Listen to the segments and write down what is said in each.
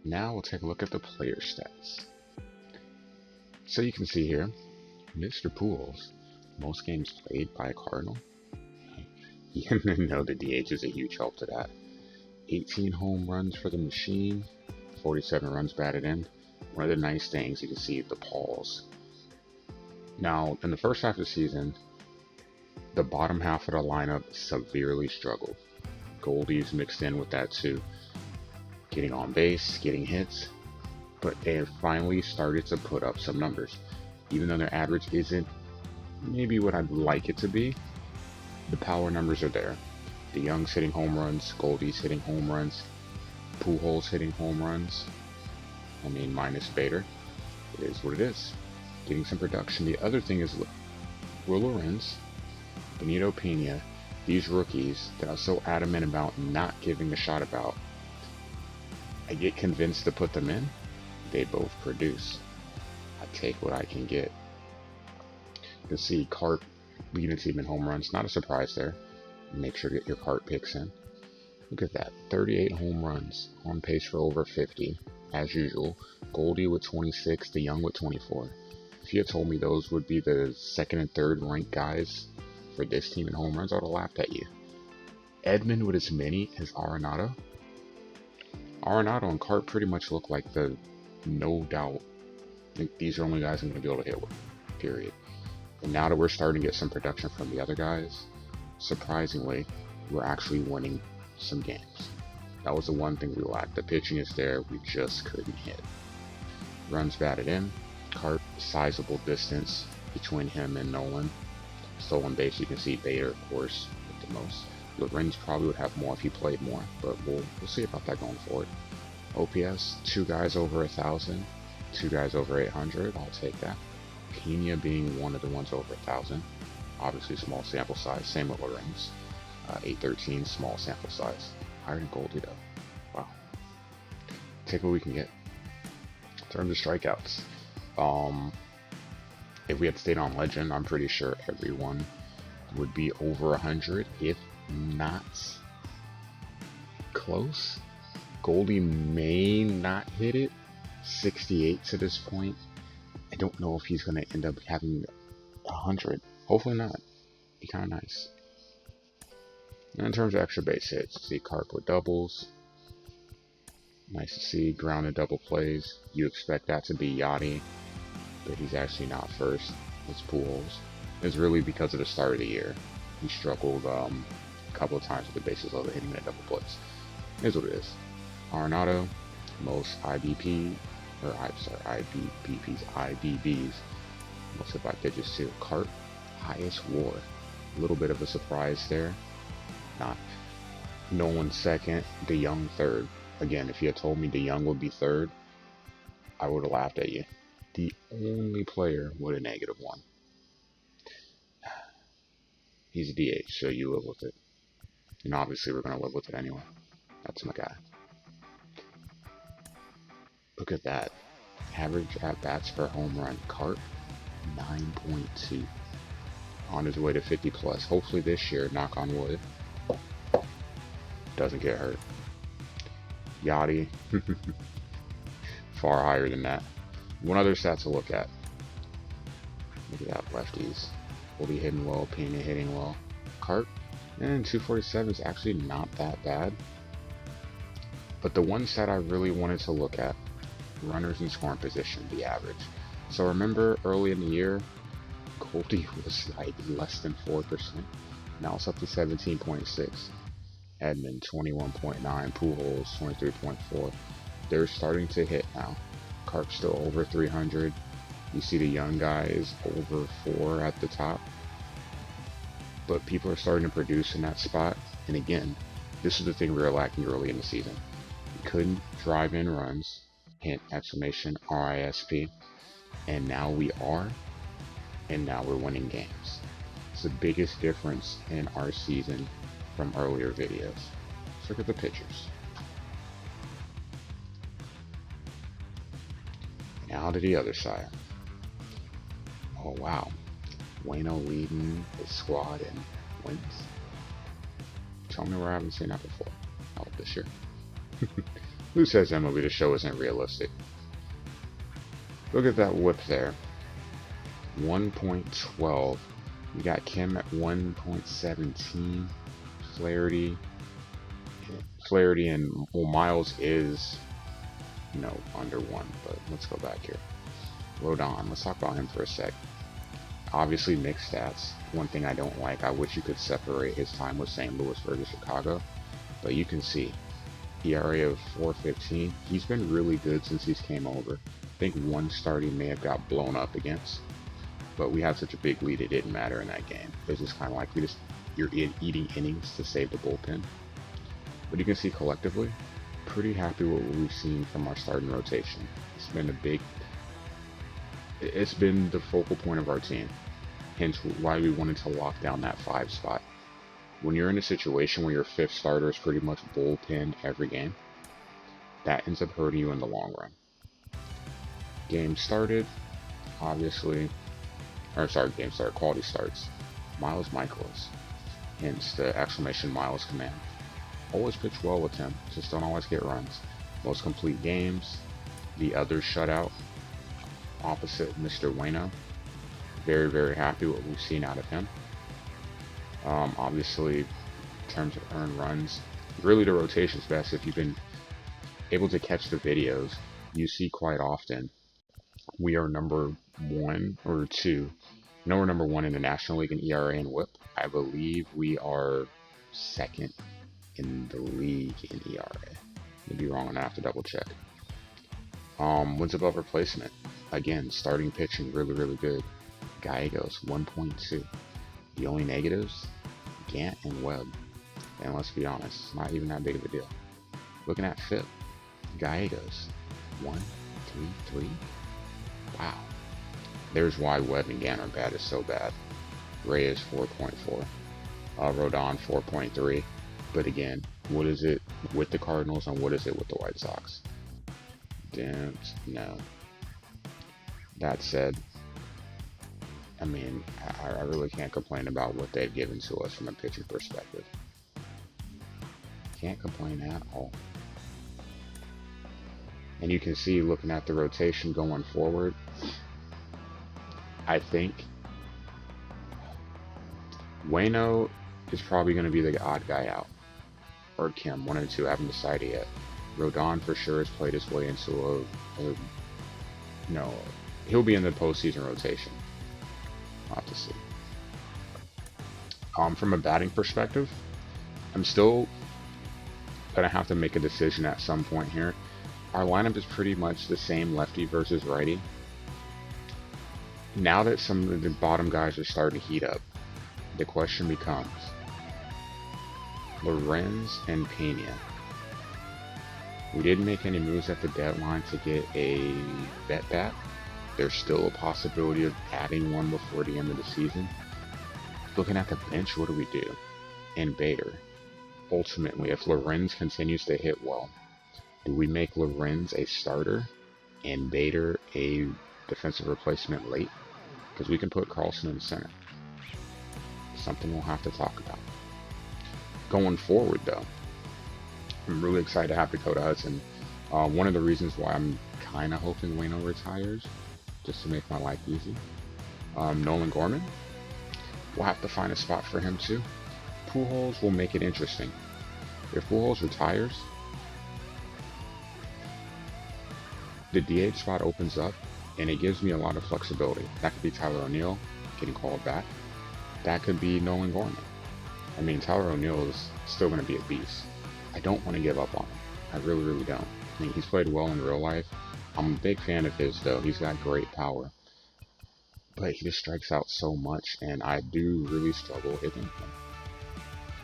Now we'll take a look at the player stats. So you can see here, Mr. Pools, most games played by a Cardinal. You know the DH is a huge help to that. 18 home runs for the machine, 47 runs batted in. One of the nice things, you can see the pause. Now, in the first half of the season, the bottom half of the lineup severely struggled. Goldie's mixed in with that too. Getting on base, getting hits, but they have finally started to put up some numbers. Even though their average isn't maybe what I'd like it to be, the power numbers are there. The Young's hitting home runs, Goldie's hitting home runs, Pujols hitting home runs. I mean, minus Bader. It is what it is. Getting some production. The other thing is Will Lorenz, Benito Pena, these rookies that I was so adamant about not giving a shot about. I get convinced to put them in. They both produce. I take what I can get. You can see Carp leading the team in home runs. Not a surprise there. Make sure to get your Carp picks in. Look at that. 38 home runs. On pace for over 50. As usual. Goldie with 26. The Young with 24. If you had told me those would be the second and third ranked guys for this team in home runs, I would have laughed at you. Edman with as many as Arenado. Arenado and Carp pretty much look like the no doubt. I think these are only guys I'm going to be able to hit with. Period. And now that we're starting to get some production from the other guys, surprisingly, we're actually winning some games. That was the one thing we lacked. The pitching is there, we just couldn't hit. Runs batted in. Carp, sizable distance between him and Nolan. Stolen base, you can see Bader, of course, with the most. Lorenz probably would have more if he played more, but we'll see about that going forward. OPS, 2 guys over 1,000, 2 guys over 800. I'll take that. Pena being one of the ones over 1,000. Obviously, small sample size. Same with Lorenz. 813, small sample size. Higher than Goldie, though. Wow. Take what we can get. In terms of strikeouts, if we had stayed on Legend, I'm pretty sure everyone would be over 100, if not close. Goldie may not hit it. 68 to this point. I don't know if he's going to end up having 100. Hopefully not. Be kind of nice. And in terms of extra base hits, see Carp with doubles. Nice to see grounded double plays. You expect that to be Yachty, but he's actually not first. It's Pujols. It's really because of the start of the year. He struggled a couple of times with the bases loaded, hitting that double plays. Here's what it is. Arenado, most IBBs, most hit by pitches too. Carp, highest WAR. A little bit of a surprise there. Not Nolan second, De Young third. Again, if you had told me De Young would be third, I would have laughed at you. The only player with a -1. He's a DH, so you live with it. And obviously we're going to live with it anyway. That's my guy. Look at that. Average at-bats per home run. Carp, 9.2. On his way to 50 plus. Hopefully this year, knock on wood, doesn't get hurt. Yachty, far higher than that. One other stat to look at. Look at that, lefties. Will be hitting well, Pena hitting well. Carp, and 247 is actually not that bad. But the one stat I really wanted to look at, runners in scoring position, the average. So remember early in the year, Goldie was like less than 4%. Now it's up to 17.6. Edman 21.9, Pujols 23.4. They're starting to hit now. Carp still over 300. You see the young guys over 4 at the top. But people are starting to produce in that spot. And again, this is the thing we were lacking early in the season. We couldn't drive in runs. Hint, exclamation, RISP. And now we are. And now we're winning games. It's the biggest difference in our season from earlier videos. Let's look at the pitchers. Now to the other side. Oh wow. Wayno leading the squad in wins. Tell me where I haven't seen that before. Oh, this year. Who says MLB The Show isn't realistic? Look at that whip there. 1.12. We got Kim at 1.17. Flaherty and, well, Miles is, under 1, but let's go back here. Rodon, let's talk about him for a sec. Obviously mixed stats. One thing I don't like, I wish you could separate his time with St. Louis versus Chicago, but you can see ERA of 4.15. He's been really good since he's came over. I think one start he may have got blown up against, but we had such a big lead it didn't matter in that game. It's just kind of like you're eating innings to save the bullpen. But you can see collectively, pretty happy with what we've seen from our starting rotation. It's been the focal point of our team, hence why we wanted to lock down that 5 spot. When you're in a situation where your 5th starter is pretty much bullpenned every game, that ends up hurting you in the long run. Game started, quality starts. Miles Michaelis, hence the exclamation Miles command. Always pitch well with him, just don't always get runs. Most complete games, the other shutout, opposite Mr. Waino. Very, very happy with what we've seen out of him. Obviously, in terms of earned runs, really the rotation's best. If you've been able to catch the videos, you see quite often we are number 1 or 2. No, we're number 1 in the National League in ERA and WHIP. I believe we are 2nd in the league in ERA. I'd be wrong on that, I have to double check. Wins above replacement. Again, starting pitching really, really good. Gallegos 1.2. The only negatives, Gant and Webb. And let's be honest, it's not even that big of a deal. Looking at FIP, Gallegos 1.33. Wow. There's why Webb and Gant are bad is so bad. Reyes 4.4. Rodon 4.3. But again, what is it with the Cardinals and what is it with the White Sox? Don't know. That said, I mean, I really can't complain about what they've given to us from a pitching perspective. Can't complain at all. And you can see, looking at the rotation going forward, I think Waino is probably going to be the odd guy out. Or Kim, one of the two, I haven't decided yet. Rodon for sure has played his way into he'll be in the postseason rotation. I'll have to see. From a batting perspective, I'm still gonna have to make a decision at some point here. Our lineup is pretty much the same, lefty versus righty. Now that some of the bottom guys are starting to heat up, the question becomes Lorenz and Pena. We didn't make any moves at the deadline to get a vet bat. There's still a possibility of adding one before the end of the season. Looking at the bench, what do we do? And Bader. Ultimately, if Lorenz continues to hit well, do we make Lorenz a starter and Bader a defensive replacement late? Because we can put Carlson in center. Something we'll have to talk about. Going forward, though, I'm really excited to have Dakota Hudson. One of the reasons why I'm kind of hoping Waino retires, just to make my life easy. Nolan Gorman, we'll have to find a spot for him too. Pujols will make it interesting. If Pujols retires, the DH spot opens up, and it gives me a lot of flexibility. That could be Tyler O'Neill getting called back. That could be Nolan Gorman. I mean, Tyler O'Neill is still going to be a beast. I don't want to give up on him. I really, really don't. I mean, he's played well in real life. I'm a big fan of his, though. He's got great power. But he just strikes out so much, and I do really struggle hitting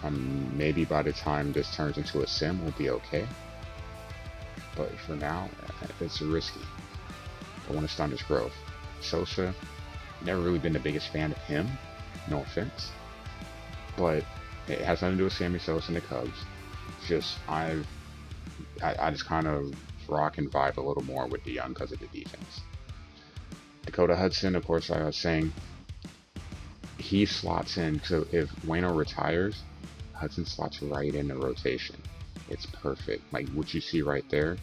him. Maybe by the time this turns into a sim, we'll be okay. But for now, it's risky. I want to stunt his growth. Sosa, never really been the biggest fan of him. No offense. But it has nothing to do with Sammy Sosa and the Cubs. Just I just kind of rock and vibe a little more with the young because of the defense. Dakota Hudson, of course, like I was saying, he slots in. So if Waino retires, Hudson slots right in the rotation. It's perfect. Like what you see right there,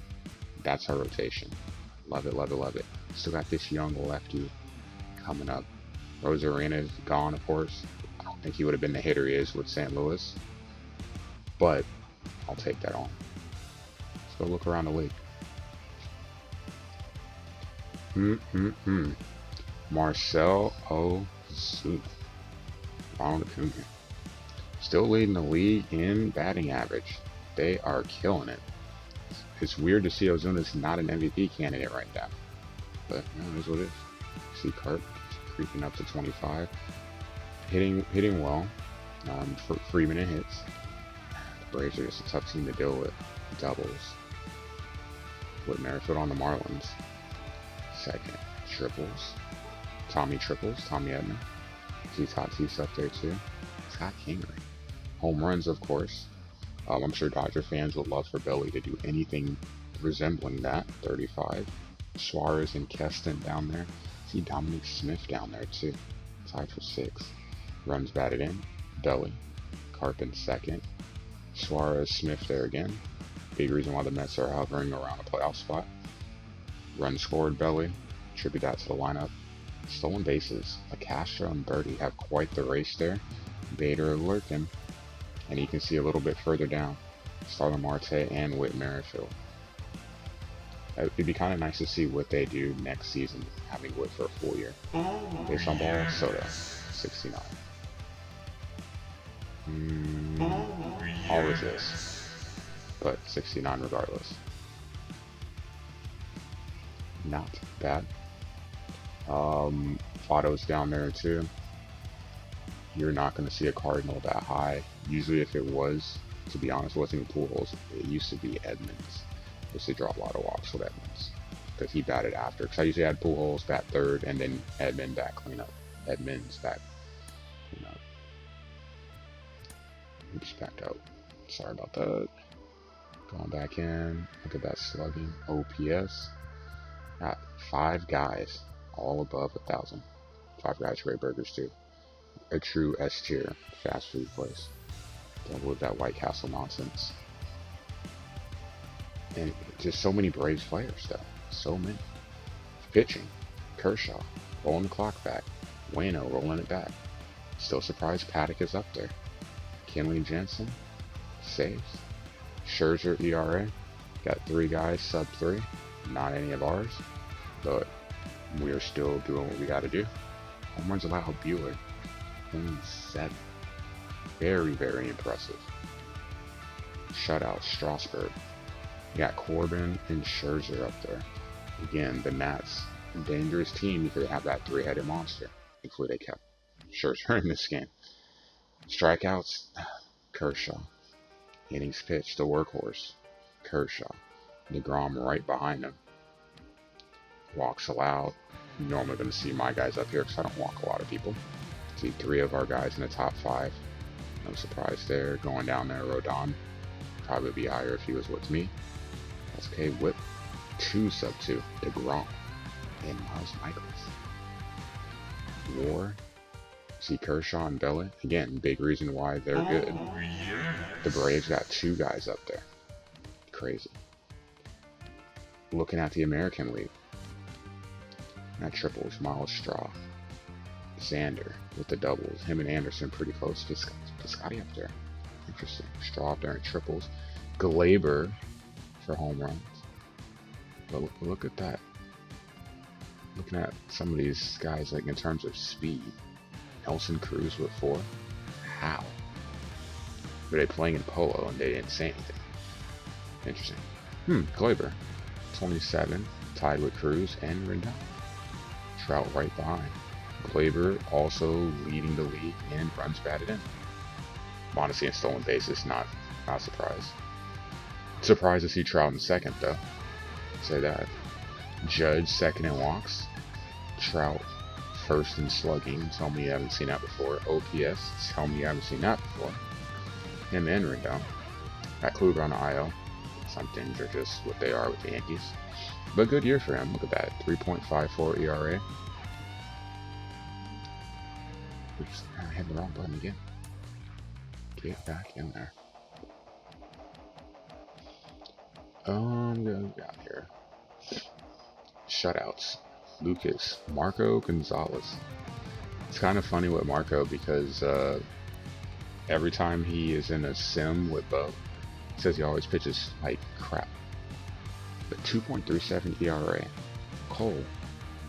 that's our rotation. Love it, love it, love it. Still got this young lefty coming up. Rosarena's gone, of course. I don't think he would have been the hitter he is with St. Louis, but I'll take that on. Let's go look around the league. Marcell Ozuna. Ronald Acuna. Still leading the league in batting average. They are killing it. It's weird to see Ozuna's not an MVP candidate right now. But it is what it is. See Carp creeping up to 25. Hitting well. For Freeman hits. The Braves are just a tough team to deal with. Doubles. With Merrifield on the Marlins. Second. Triples. Tommy Edman. See Tatis up there too. Scott Kingery. Home runs, of course. I'm sure Dodger fans would love for Billy to do anything resembling that. 35. Suarez and Keston down there. See Dominic Smith down there too. Tied for 6. Runs batted in. Belly. Carpin second. Suarez, Smith there again. Big reason why the Mets are hovering around a playoff spot. Runs scored, Belly. Attribute that to the lineup. Stolen bases. Castro and Birdie have quite the race there. Bader lurking. And you can see a little bit further down. Starling Marte and Whit Merrifield. It'd be kind of nice to see what they do next season, having Whit for a full year. Based on ball, Soto, 69. All resist, but 69 regardless. Not bad. Otto's down there too. You're not going to see a Cardinal that high. Usually if it was, to be honest, wasn't Pujols, it used to be Edmonds. I used to draw a lot of walks with Edmonds because he batted after. Because I usually had Pujols bat third and then Edmonds back cleanup. Edmonds back cleanup. Oops, backed out. Sorry about that. Going back in. Look at that slugging. OPS. Got 5 guys all above 1,000. 5 guys Ray Burgers too. A true S tier fast food place. Double with that White Castle nonsense. And just so many Braves players though. So many. Pitching. Kershaw. Rolling the clock back. Wayno rolling it back. Still surprised Paddock is up there. Kenley Jensen. Saves. Scherzer ERA. Got 3 guys sub 3. Not any of ours. But we are still doing what we gotta do. Home runs allowed Bueller. Only 7. Very, very impressive. Shutout Strasburg. You got Corbin and Scherzer up there. Again, the Nats, dangerous team. You could have that 3-headed monster. Hopefully they kept Scherzer in this game. Strikeouts, Kershaw. Innings pitched, the workhorse, Kershaw. DeGrom right behind him. Walks allowed. Normally going to see my guys up here because I don't walk a lot of people. See 3 of our guys in the top 5. No surprise there. Going down there, Rodon. Probably be higher if he was with me. That's okay. Whip 2 sub 2. DeGrom. And Miles Michaels. War. See Kershaw and Belly. Again, big reason why they're good. The Braves got 2 guys up there. Crazy. Looking at the American League. Not triples. Miles Straw. Xander with the doubles. Him and Anderson pretty close. Piscotty up there. Interesting. Straw up there in triples. Glaber for home runs. But look at that. Looking at some of these guys, like in terms of speed. Nelson Cruz with 4. How? Were they playing in polo and they didn't say anything? Interesting. Glaber. 27. Tied with Cruz and Rendon. Trout right behind. Glaber also leading the league in runs batted in. Mondesi and stolen bases, not surprised. Surprised to see Trout in second though. Say that. Judge second in walks. Trout first in slugging. Tell me you haven't seen that before. OPS. Tell me you haven't seen that before. Him and Rendon. Got Kluber on the IL. Some things are just what they are with the Yankees. But good year for him. Look at that. 3.54 ERA. Oops, I hit the wrong button again. Get back in there. What we got here? Shutouts. Lucas, Marco Gonzalez. It's kind of funny with Marco because every time he is in a sim with Bo, he says he always pitches like crap. But 2.37 ERA. Cole,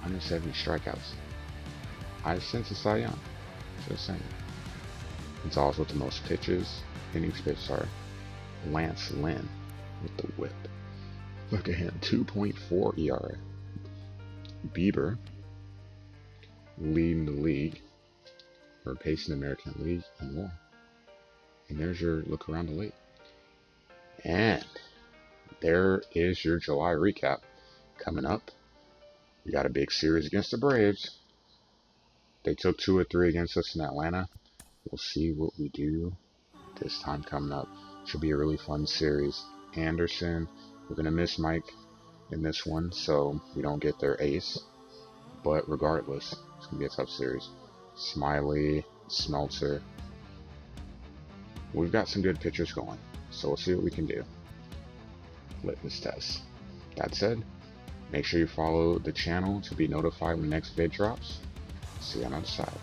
170 strikeouts. Highest since the Cy Young. Just saying. Gonzalez with the most pitches, innings pitched, sorry. Lance Lynn with the whip. Look at him, 2.4 ERA. Bieber leading the league, or pacing the American League and more. And there's your look around the league. And there is your July recap. Coming up, we got a big series against the Braves. They took 2 or 3 against us in Atlanta. We'll see what we do this time coming up. Should be a really fun series. Anderson, we're going to miss Mike in this one, so we don't get their ace. But regardless, it's going to be a tough series. Smiley, Smeltzer. We've got some good pitchers going, so we'll see what we can do. Litmus test. That said, make sure you follow the channel to be notified when the next vid drops. See you on the other side.